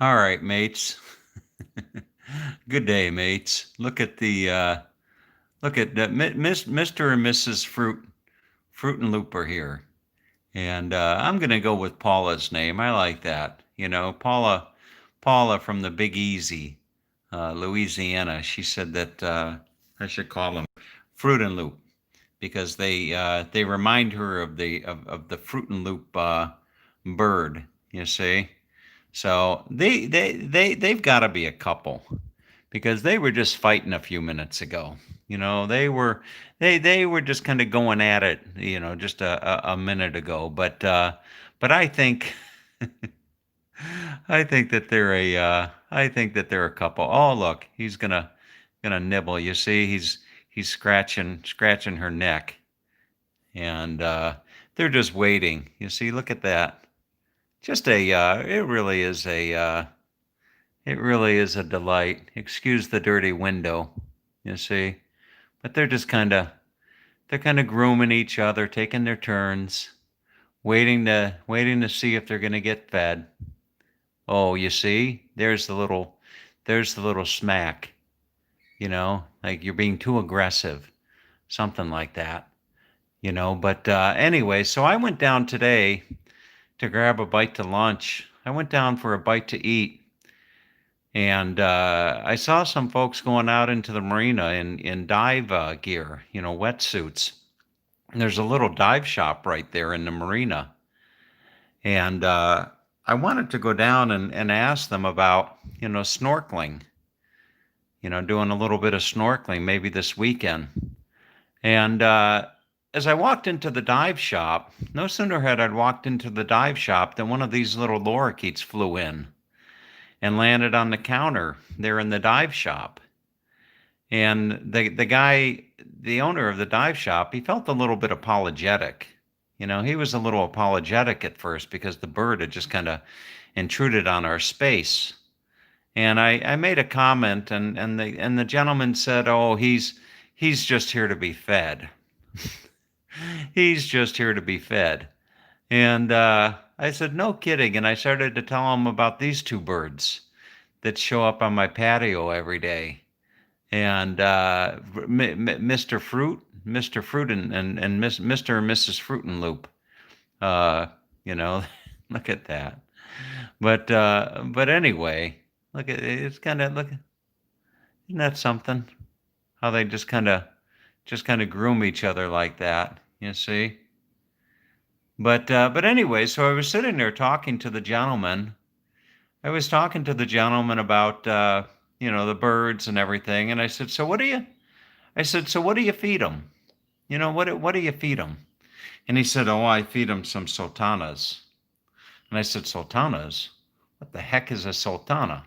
All right, mates. Good day, mates. Look at Mr. and Mrs. Fruit and Loop are here, and I'm gonna go with Paula's name. I like that. Paula from the Big Easy, Louisiana. She said that I should call them Fruit and Loop because they remind her of the Fruit and Loop bird. You see. So they've got to be a couple because they were just fighting a few minutes ago. They were just kind of going at it, just a minute ago. But I think that they're a couple. Oh, look, he's gonna nibble. You see, he's scratching her neck, and they're just waiting. You see, look at that. Just a it really is a delight. Excuse the dirty window, you see. But they're kind of grooming each other, taking their turns, waiting to see if they're going to get fed. Oh, you see? There's the little smack, like you're being too aggressive, something like that, but anyway, so I went down today to grab a bite to lunch. I went down for a bite to eat. And I saw some folks going out into the marina in dive gear, wetsuits. And there's a little dive shop right there in the marina. And I wanted to go down and ask them about, snorkeling, doing a little bit of snorkeling maybe this weekend. And as I walked into the dive shop, no sooner had I walked into the dive shop than one of these little lorikeets flew in and landed on the counter there in the dive shop. And the guy, the owner of the dive shop, he felt a little bit apologetic. He was a little apologetic at first because the bird had just kind of intruded on our space. And I made a comment, and the gentleman said, "Oh, he's just here to be fed. He's just here to be fed." And I said, "No kidding." And I started to tell him about these two birds that show up on my patio every day. And Mr. Fruit and Mr. and Mrs. Fruit and Loop. Uh, you know, look at that. But anyway, look at it's kind of look. Isn't that something? How they just kind of groom each other like that. You see. But anyway, so I was sitting there talking to the gentleman. I was talking to the gentleman about the birds and everything, and I said, "So what do you?" I said, "So what do you feed them? What do you feed them?" And he said, "Oh, I feed them some sultanas." And I said, "Sultanas? What the heck is a sultana?"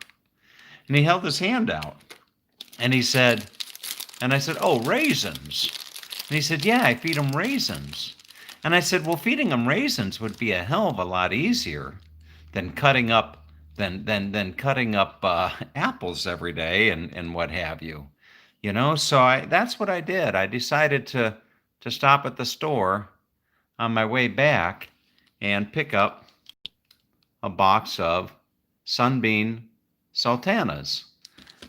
And he held his hand out, and he said, and I said, "Oh, raisins." And he said, "Yeah, I feed them raisins." And I said, "Well, feeding them raisins would be a hell of a lot easier than cutting up apples every day and what have you." So that's what I did. I decided to stop at the store on my way back and pick up a box of Sunbeam sultanas.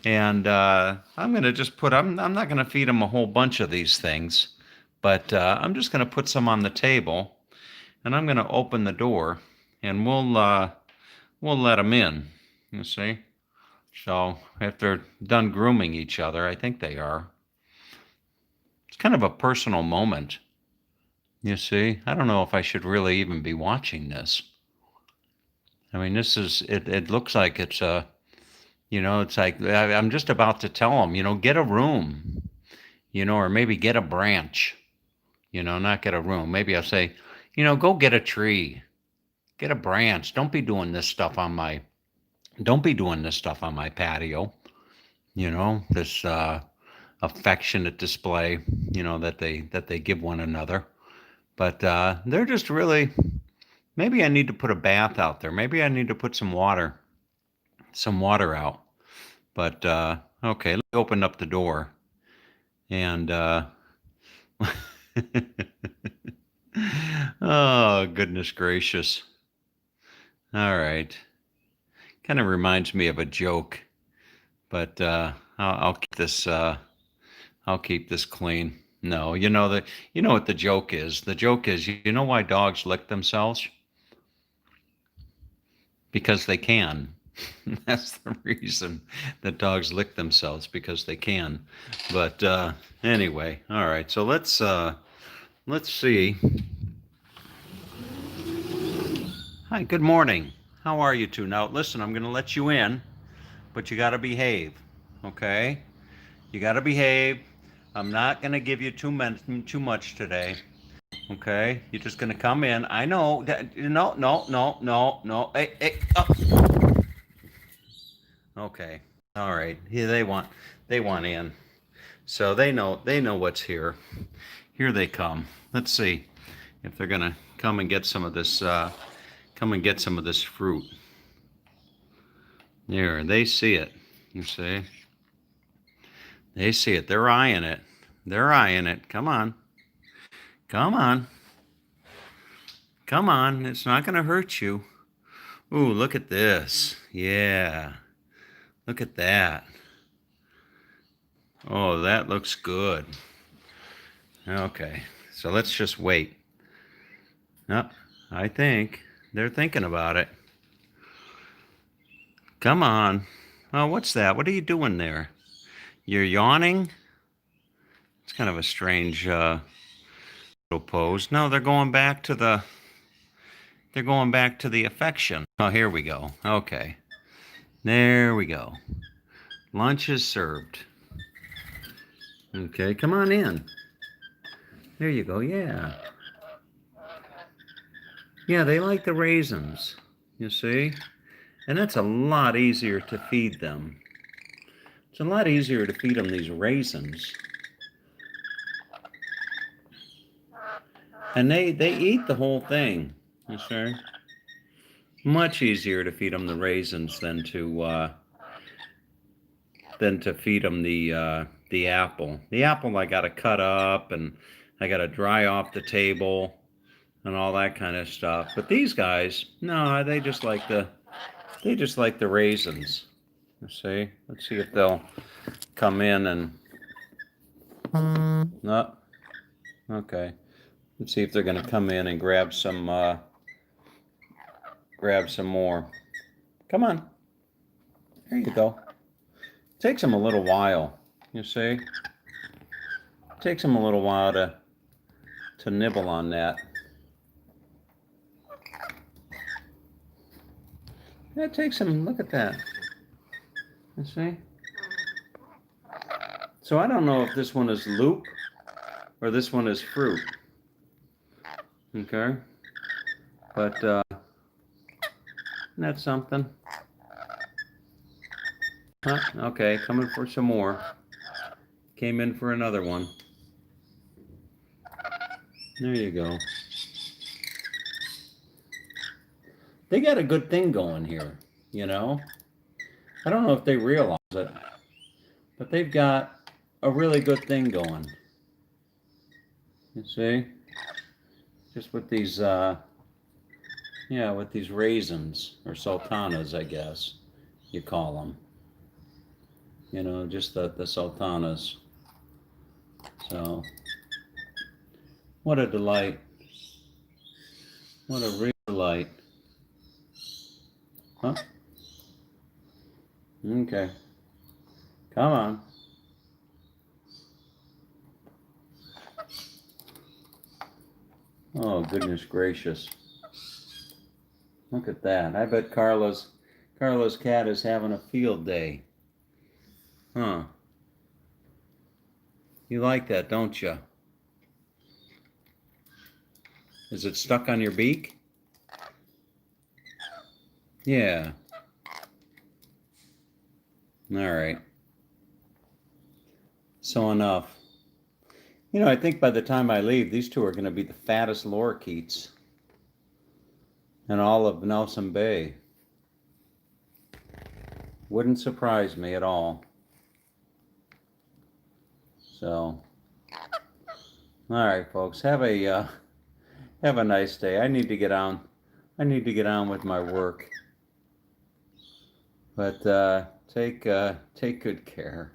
And I'm going to just I'm not going to feed them a whole bunch of these things, but I'm just going to put some on the table, and I'm going to open the door, and we'll let them in, you see. So if they're done grooming each other, I think they are. It's kind of a personal moment, you see. I don't know if I should really even be watching this. I mean, it looks like it's like I'm just about to tell them, get a room, or maybe get a branch, not get a room. Maybe I'll say, go get a tree, get a branch. Don't be doing this stuff on my patio, this affectionate display, that they give one another. But they're just really, maybe I need to put a bath out there. Maybe I need to put some water out. But okay, let me open up the door. And oh, goodness gracious. All right. Kind of reminds me of a joke, but I'll keep this. I'll keep this clean. No, you know what the joke is. The joke is, you know why dogs lick themselves? Because they can. That's the reason that dogs lick themselves, because they can. But anyway, all right. So let's see. Hi, good morning. How are you two? Now listen, I'm going to let you in, but you got to behave. Okay? You got to behave. I'm not going to give you too much today. Okay? You're just going to come in. I know that. No, no, no, no, no. Hey, hey. Oh. Okay. All right. Here they want in. So they know what's here. Here they come. Let's see if they're gonna come and get some of this. Come and get some of this fruit. There, they see it. You see? They see it. They're eyeing it. They're eyeing it. Come on. Come on. Come on. It's not gonna hurt you. Ooh, look at this. Yeah. Look at that. Oh, that looks good. Okay. So let's just wait. No, I think they're thinking about it. Come on. Oh, what's that? What are you doing there? You're yawning? It's kind of a strange little pose. No, they're going back to the affection. Oh, here we go. Okay. There we go. Lunch is served. Okay, come on in. There you go. Yeah. Yeah, they like the raisins. You see? And that's a lot easier to feed them. It's a lot easier to feed them these raisins. And they eat the whole thing. You see? Much easier to feed them the raisins than to feed them the apple. The apple I got to cut up and I got to dry off the table and all that kind of stuff. But these guys, no, they just like the raisins. You see? Let's see if they'll come in and no. Okay. Let's see if they're going to come in and grab some more. Come on. There you go. Takes them a little while, you see? It takes them a little while to nibble on that. It takes them, look at that. You see? So I don't know if this one is loop or this one is fruit. Okay? But that's something. Huh? Okay, coming for some more. Came in for another one. There you go. They got a good thing going here, you know? I don't know if they realize it, but they've got a really good thing going. You see? Just with these, with these raisins, or sultanas, I guess you call them. You know, just the sultanas. So, what a delight. What a real delight. Huh? Okay. Come on. Oh, goodness gracious. Look at that. I bet Carla's cat is having a field day. Huh. You like that, don't you? Is it stuck on your beak? Yeah. All right. So enough. You know, I think by the time I leave, these two are going to be the fattest lorikeets in all of Nelson Bay. Wouldn't surprise me at all. So, all right, folks, have a nice day. I need to get on with my work. But take good care.